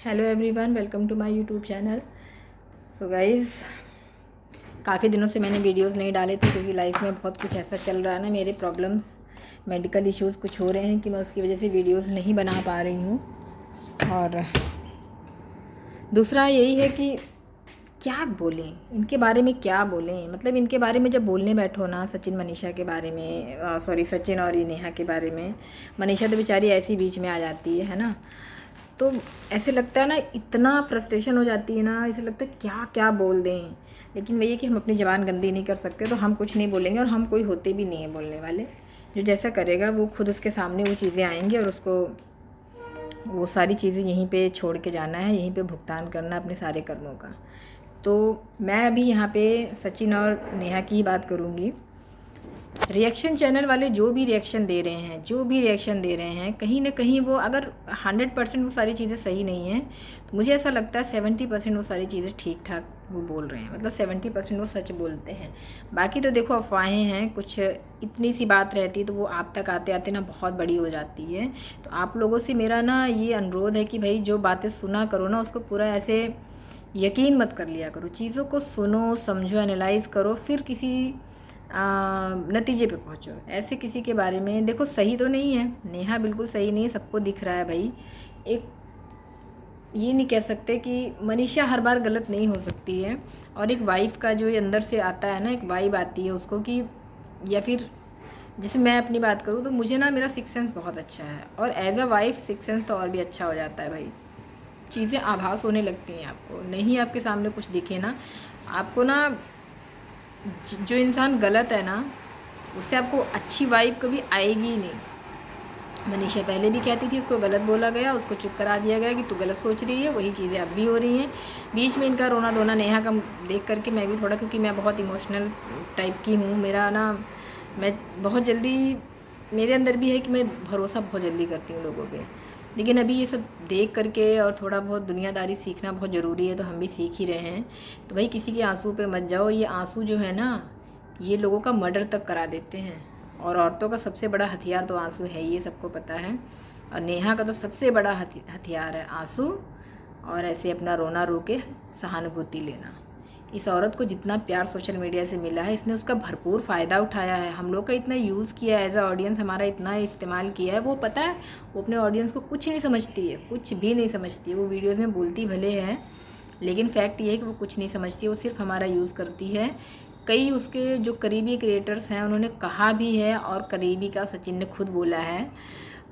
Hello everyone, welcome to my YouTube channel. So guys, काफ़ी दिनों से मैंने वीडियोस नहीं डाले थे क्योंकि लाइफ में बहुत कुछ ऐसा चल रहा है ना, मेरे प्रॉब्लम्स, मेडिकल इश्यूज़ कुछ हो रहे हैं कि मैं उसकी वजह से वीडियोस नहीं बना पा रही हूँ। और दूसरा यही है कि क्या बोलें इनके बारे में, क्या बोलें, मतलब इनके बारे में जब बोलने बैठो ना, सचिन मनीषा के बारे में, सॉरी सचिन और ये नेहा के बारे में। मनीषा तो बेचारी ऐसी बीच में आ जाती है ना, तो ऐसे लगता है ना, इतना फ्रस्ट्रेशन हो जाती है ना, ऐसे लगता है क्या क्या बोल दें। लेकिन वही है कि हम अपनी ज़बान गंदी नहीं कर सकते, तो हम कुछ नहीं बोलेंगे और हम कोई होते भी नहीं हैं बोलने वाले। जो जैसा करेगा वो खुद उसके सामने वो चीज़ें आएंगी और उसको वो सारी चीज़ें यहीं पे छोड़ के जाना है, यहीं पे भुगतान करना अपने सारे कर्मों का। तो मैं अभी यहाँ पे सचिन और नेहा की ही बात करूँगी। रिएक्शन चैनल वाले जो भी रिएक्शन दे रहे हैं, कहीं ना कहीं वो अगर 100% वो सारी चीज़ें सही नहीं हैं, तो मुझे ऐसा लगता है 70% वो सारी चीज़ें ठीक ठाक वो बोल रहे हैं, मतलब 70% वो सच बोलते हैं। बाकी तो देखो अफवाहें हैं, कुछ इतनी सी बात रहती तो वो आप तक आते आते ना बहुत बड़ी हो जाती है। तो आप लोगों से मेरा ना ये अनुरोध है कि भाई जो बातें सुना करो ना, उसको पूरा ऐसे यकीन मत कर लिया करो। चीज़ों को सुनो, समझो, एनालाइज करो, फिर किसी नतीजे पे पहुँचो। ऐसे किसी के बारे में देखो, सही तो नहीं है, नेहा बिल्कुल सही नहीं है, सबको दिख रहा है भाई। एक ये नहीं कह सकते कि मनीषा हर बार गलत नहीं हो सकती है। और एक वाइफ़ का जो ये अंदर से आता है ना, एक वाइब आती है उसको कि, या फिर जैसे मैं अपनी बात करूँ तो मुझे ना मेरा सिक्स सेंस बहुत अच्छा है, और as a wife six sense तो और भी अच्छा हो जाता है भाई। चीज़ें आभास होने लगती हैं आपको, नहीं आपके सामने कुछ दिखे ना, आपको ना जो इंसान गलत है ना, उससे आपको अच्छी वाइब कभी आएगी ही नहीं। मनीषा पहले भी कहती थी, उसको गलत बोला गया, उसको चुप करा दिया गया कि तू गलत सोच रही है, वही चीज़ें अब भी हो रही हैं। बीच में इनका रोना धोना नेहा का देख करके मैं भी थोड़ा, क्योंकि मैं बहुत इमोशनल टाइप की हूँ, मेरा ना, मैं बहुत जल्दी, मेरे अंदर भी है कि मैं भरोसा बहुत जल्दी करती हूँ लोगों पे। लेकिन अभी ये सब देख करके और थोड़ा बहुत दुनियादारी सीखना बहुत ज़रूरी है, तो हम भी सीख ही रहे हैं। तो भाई किसी के आंसू पे मत जाओ, ये आंसू जो है ना, ये लोगों का मर्डर तक करा देते हैं। और औरतों का सबसे बड़ा हथियार तो आंसू है, ये सबको पता है। और नेहा का तो सबसे बड़ा हथियार है आंसू, और ऐसे अपना रोना रो के सहानुभूति लेना। इस औरत को जितना प्यार सोशल मीडिया से मिला है, इसने उसका भरपूर फ़ायदा उठाया है। हम लोग का इतना यूज़ किया है, एज अ ऑडियंस हमारा इतना इस्तेमाल किया है। वो पता है, वो अपने ऑडियंस को कुछ नहीं समझती है, कुछ भी नहीं समझती है। वो वीडियोज़ में बोलती भले है, लेकिन फैक्ट ये है कि वो कुछ नहीं समझती है, वो सिर्फ हमारा यूज़ करती है। कई उसके जो करीबी क्रिएटर्स हैं उन्होंने कहा भी है, और करीबी का सचिन ने खुद बोला है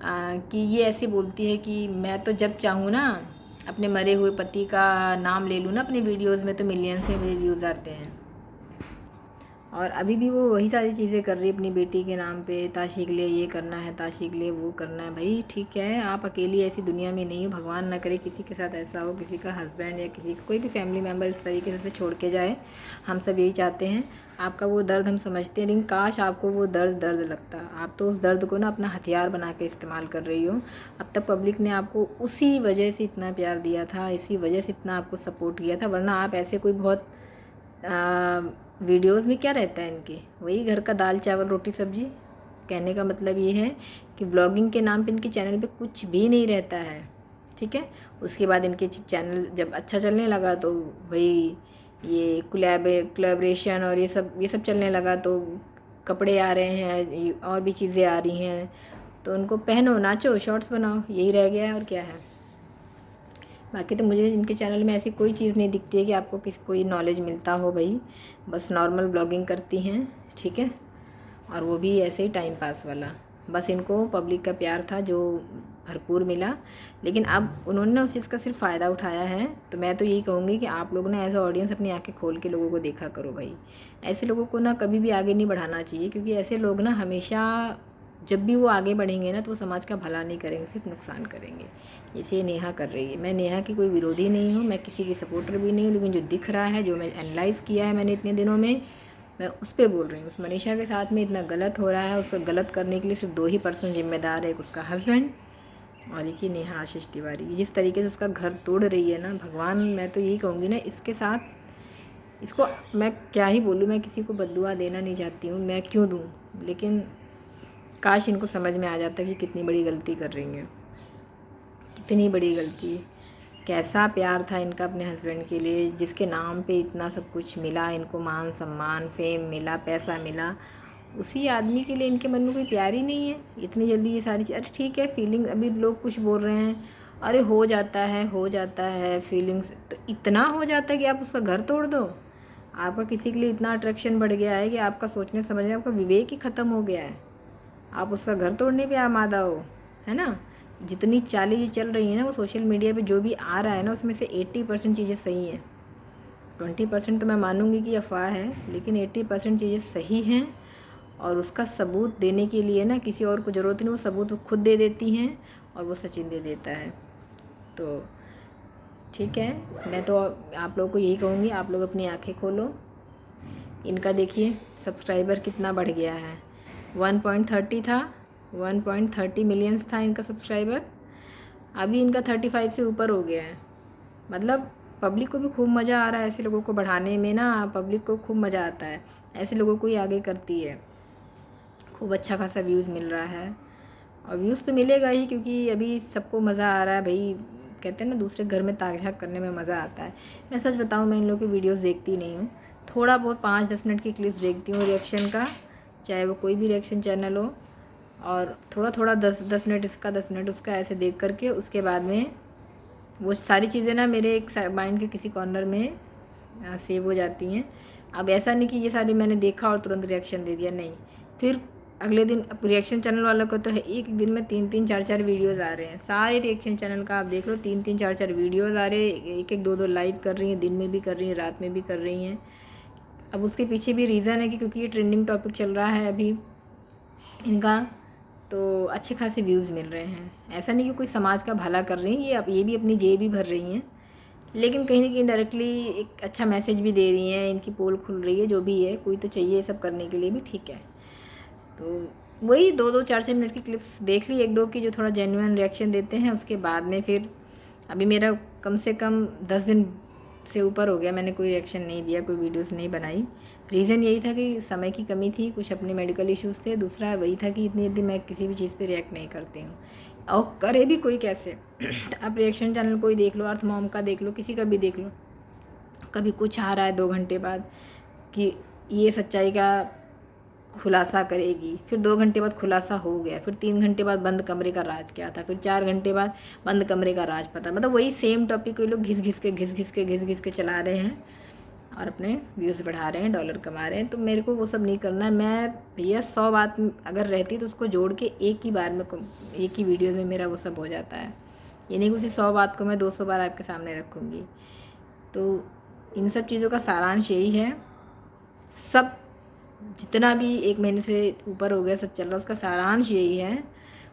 कि ये ऐसे बोलती है कि मैं तो जब चाहूँ ना अपने मरे हुए पति का नाम ले लूँ ना अपनी वीडियोज़ में, तो मिलियंस में मेरे व्यूज़ आते हैं। और अभी भी वो वही सारी चीज़ें कर रही है अपनी बेटी के नाम पे, ताशी के लिए ये करना है, ताशी के लिए वो करना है। भाई ठीक है, आप अकेली ऐसी दुनिया में नहीं हो, भगवान ना करे किसी के साथ ऐसा हो, किसी का हस्बैंड या किसी का कोई भी फैमिली मेम्बर इस तरीके से छोड़ के जाए। हम सब यही चाहते हैं, आपका वो दर्द हम समझते हैं, लेकिन काश आपको वो दर्द दर्द लगता। आप तो उस दर्द को ना अपना हथियार बना के इस्तेमाल कर रही हो। अब तक पब्लिक ने आपको उसी वजह से इतना प्यार दिया था, इसी वजह से इतना आपको सपोर्ट किया था, वरना आप ऐसे कोई बहुत वीडियोस में क्या रहता है इनके, वही घर का दाल चावल रोटी सब्जी। कहने का मतलब ये है कि ब्लॉगिंग के नाम पे इनके चैनल पे कुछ भी नहीं रहता है, ठीक है। उसके बाद इनके चैनल जब अच्छा चलने लगा तो भाई ये कोलैबोरेशन और ये सब चलने लगा, तो कपड़े आ रहे हैं और भी चीज़ें आ रही हैं, तो उनको पहनो, नाचो, शॉर्ट्स बनाओ, यही रह गया है और क्या है। बाकी तो मुझे इनके चैनल में ऐसी कोई चीज़ नहीं दिखती है कि आपको कोई नॉलेज मिलता हो भाई। बस नॉर्मल ब्लॉगिंग करती हैं, ठीक है, और वो भी ऐसे ही टाइम पास वाला। बस इनको पब्लिक का प्यार था जो भरपूर मिला, लेकिन अब उन्होंने उस चीज़ का सिर्फ फ़ायदा उठाया है। तो मैं तो यही कहूँगी कि आप लोग ना एज अ ऑडियंस अपनी आंखें खोल के लोगों को देखा करो भाई। ऐसे लोगों को ना कभी भी आगे नहीं बढ़ाना चाहिए, क्योंकि ऐसे लोग ना हमेशा, जब भी वो आगे बढ़ेंगे ना, तो वो समाज का भला नहीं करेंगे, सिर्फ नुकसान करेंगे, जैसे ये नेहा कर रही है। मैं नेहा की कोई विरोधी नहीं हूँ, मैं किसी की सपोर्टर भी नहीं हूँ, लेकिन जो दिख रहा है, जो मैं एनालाइज़ किया है मैंने इतने दिनों में, मैं उस पर बोल रही हूँ। उस मनीषा के साथ में इतना गलत हो रहा है, उसका गलत करने के लिए सिर्फ 2 ही पर्सन जिम्मेदार है, एक उसका हस्बैंड और एक ही नेहा आशीष तिवारी। जिस तरीके से उसका घर तोड़ रही है ना, भगवान, मैं तो यही कहूँगी ना, इसके साथ, इसको मैं क्या ही बोलूँ, मैं किसी को बद्दुआ देना नहीं चाहती हूँ, मैं क्यों दूँ, लेकिन काश इनको समझ में आ जाता कि कितनी बड़ी गलती कर रही हैं, कितनी बड़ी गलती। कैसा प्यार था इनका अपने हस्बैंड के लिए, जिसके नाम पे इतना सब कुछ मिला इनको, मान सम्मान फेम मिला, पैसा मिला, उसी आदमी के लिए इनके मन में कोई प्यार ही नहीं है। इतनी जल्दी ये सारी चीज़, अरे ठीक है फीलिंग, अभी लोग कुछ बोल रहे हैं, अरे हो जाता है फीलिंग्स, तो इतना हो जाता है कि आप उसका घर तोड़ दो। आपका किसी के लिए इतना अट्रैक्शन बढ़ गया है कि आपका सोचने समझने, आपका विवेक ही ख़त्म हो गया है, आप उसका घर तोड़ने पे आमादा हो, है ना। जितनी चालें चल रही है ना, वो सोशल मीडिया पे जो भी आ रहा है ना, उसमें से 80% चीज़ें सही हैं। 20% तो मैं मानूंगी कि अफवाह है, लेकिन 80% चीज़ें सही हैं। और उसका सबूत देने के लिए ना किसी और को ज़रूरत नहीं, वो सबूत वो खुद दे देती हैं और वो सचिन दे देता है। तो ठीक है, मैं तो आप लोगों को यही कहूँगी, आप लोग अपनी आंखें खोलो। इनका देखिए सब्सक्राइबर कितना बढ़ गया है, 1.30 था, 1.30 मिलियंस था इनका सब्सक्राइबर, अभी इनका 35 से ऊपर हो गया है। मतलब पब्लिक को भी खूब मज़ा आ रहा है ऐसे लोगों को बढ़ाने में ना, पब्लिक को खूब मज़ा आता है, ऐसे लोगों को ही आगे करती है। खूब अच्छा खासा व्यूज़ मिल रहा है, और व्यूज़ तो मिलेगा ही, क्योंकि अभी सबको मज़ा आ रहा है भाई। कहते हैं ना, दूसरे घर में ताक झाक करने में मज़ा आता है। मैं सच बताऊँ, मैं इन लोगों की वीडियोज़ देखती नहीं हूँ, थोड़ा बहुत 5-10 मिनट की क्लिप्स देखती हूँ रिएक्शन का, चाहे वो कोई भी रिएक्शन चैनल हो, और थोड़ा थोड़ा 10-10 मिनट इसका, 10 मिनट उसका, ऐसे देख करके उसके बाद में वो सारी चीज़ें ना मेरे एक माइंड के किसी कॉर्नर में सेव हो जाती हैं। अब ऐसा नहीं कि ये सारी मैंने देखा और तुरंत रिएक्शन दे दिया, नहीं, फिर अगले दिन रिएक्शन चैनल वालों को तो है एक दिन में 3-3 4-4 वीडियोज़ आ रहे हैं। सारे रिएक्शन चैनल का आप देख लो, 3-3 4-4 वीडियोज़ आ रहे हैं, 1-1 2-2 लाइव कर रही हैं, दिन में भी कर रही हैं, रात में भी कर रही हैं। अब उसके पीछे भी रीज़न है कि क्योंकि ये ट्रेंडिंग टॉपिक चल रहा है अभी इनका, तो अच्छे खासे व्यूज़ मिल रहे हैं। ऐसा नहीं कि कोई समाज का भला कर रही हैं, ये भी अपनी जेब भी भर रही हैं, लेकिन कहीं ना कहीं डायरेक्टली एक अच्छा मैसेज भी दे रही हैं, इनकी पोल खुल रही है, जो भी है, कोई तो चाहिए ये सब करने के लिए भी, ठीक है। तो वही 2-2 4-6 मिनट की क्लिप्स देख ली, 1-2 की जो थोड़ा जेन्युइन रिएक्शन देते हैं, उसके बाद में फिर अभी मेरा कम से कम 10 दिन से ऊपर हो गया मैंने कोई रिएक्शन नहीं दिया, कोई वीडियोस नहीं बनाई। रीज़न यही था कि समय की कमी थी, कुछ अपने मेडिकल इश्यूज़ थे, दूसरा वही था कि इतनी जल्दी मैं किसी भी चीज़ पे रिएक्ट नहीं करती हूँ, और करे भी कोई कैसे। आप रिएक्शन चैनल कोई देख लो, अर्थ मॉम का देख लो, किसी का भी देख लो, कभी कुछ आ रहा है 2 घंटे बाद कि ये सच्चाई का खुलासा करेगी, फिर 2 घंटे बाद खुलासा हो गया, फिर 3 घंटे बाद बंद कमरे का राज क्या था, फिर 4 घंटे बाद बंद कमरे का राज पता। मतलब वही सेम टॉपिक को लोग घिस घिस के चला रहे हैं और अपने व्यूज़ बढ़ा रहे हैं, डॉलर कमा रहे हैं। तो मेरे को वो सब नहीं करना है। मैं भैया 100 बात अगर रहती तो उसको जोड़ के एक ही बार में, एक ही वीडियो में मेरा वो सब हो जाता है। ये नहीं कि उसी 100 बात को मैं 200 बार आपके सामने रखूँगी। तो इन सब चीज़ों का सारांश यही है, सब जितना भी 1 महीने से ऊपर हो गया सब चल रहा है, उसका सारांश यही है,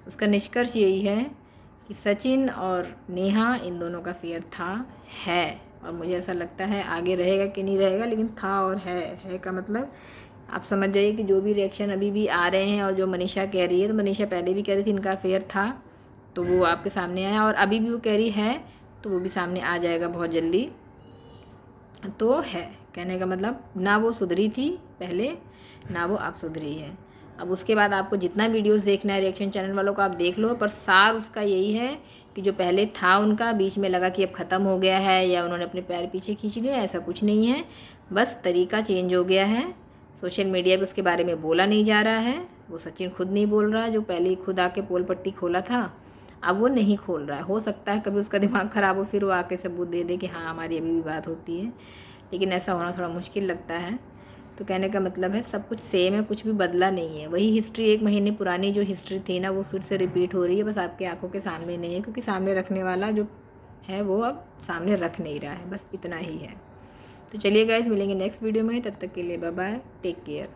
उसका निष्कर्ष यही है कि सचिन और नेहा इन दोनों का अफेयर था, है, और मुझे ऐसा लगता है आगे रहेगा कि नहीं रहेगा, लेकिन था और है का मतलब आप समझ जाइए कि जो भी रिएक्शन अभी भी आ रहे हैं और जो मनीषा कह रही है, तो मनीषा पहले भी कह रही थी इनका अफेयर था, तो वो आपके सामने आया, और अभी भी वो कह रही है तो वो भी सामने आ जाएगा बहुत जल्दी। तो है कहने का मतलब, ना वो सुधरी थी पहले, ना वो अब सुधरी है। अब उसके बाद आपको जितना वीडियोस देखना है रिएक्शन चैनल वालों को आप देख लो, पर सार उसका यही है कि जो पहले था उनका, बीच में लगा कि अब ख़त्म हो गया है या उन्होंने अपने पैर पीछे खींच लिया, ऐसा कुछ नहीं है, बस तरीका चेंज हो गया है। सोशल मीडिया पे उसके बारे में बोला नहीं जा रहा है, वो सचिन खुद नहीं बोल रहा है, जो पहले ही खुद आके पोल पट्टी खोला था, अब वो नहीं खोल रहा है। हो सकता है कभी उसका दिमाग ख़राब हो, फिर वो आके सबूत दे दे कि हाँ हमारी अभी भी बात होती है, लेकिन ऐसा होना थोड़ा मुश्किल लगता है। तो कहने का मतलब है सब कुछ सेम है, कुछ भी बदला नहीं है, वही हिस्ट्री 1 महीने पुरानी जो हिस्ट्री थी ना, वो फिर से रिपीट हो रही है, बस आपकी आंखों के सामने नहीं है, क्योंकि सामने रखने वाला जो है वो अब सामने रख नहीं रहा है, बस इतना ही है। तो चलिए गाइस, मिलेंगे नेक्स्ट वीडियो में, तब तक के लिए बाय बाय, टेक केयर।